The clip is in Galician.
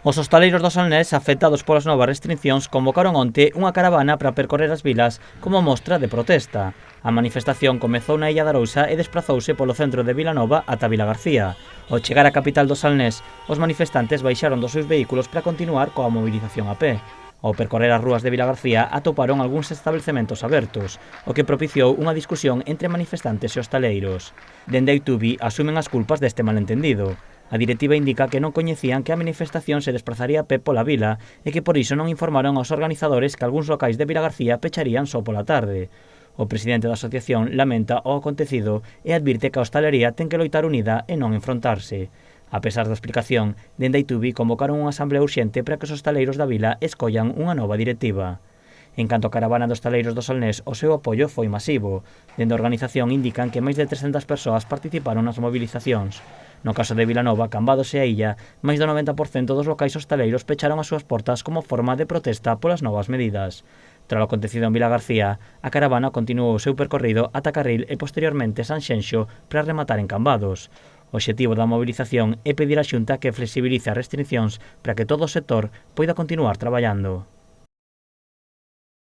Os hostaleiros do Salnés, afectados polas novas restriccións, convocaron onte unha caravana para percorrer as vilas como mostra de protesta. A manifestación comezou na Illa de Arousa e desprazouse polo centro de Vilanova ata Vilagarcía. Ao chegar á capital do Salnés, os manifestantes baixaron dos seus vehículos para continuar coa movilización a pé. Ao percorrer as rúas de Vilagarcía atoparon algúns establecementos abertos, o que propiciou unha discusión entre manifestantes e hostaleiros. Dende Aitubi asumen as culpas deste malentendido. A directiva indica que non coñecían que a manifestación se desplazaría a pé pola vila e que por iso non informaron aos organizadores que algúns locais de Vilagarcía pecharían só pola tarde. O presidente da asociación lamenta o acontecido e advirte que a hostalería ten que loitar unida e non enfrontarse. A pesar da explicación, dende Aitubi convocaron unha asamblea urxente para que os hostaleiros da vila escollan unha nova directiva. En canto a caravana dos hostaleiros do Salnés, o seu apoio foi masivo. Dende a organización indican que máis de 300 persoas participaron nas movilizacións. No caso de Vilanova, Cambados e a Illa, máis do 90% dos locais hostaleiros pecharon as súas portas como forma de protesta polas novas medidas. Tras o acontecido en Vilagarcía, a caravana continuou o seu percorrido ata Carril e posteriormente Sanxenxo para rematar en Cambados. O obxectivo da movilización é pedir á Xunta que flexibilice as restriccións para que todo o sector poida continuar traballando.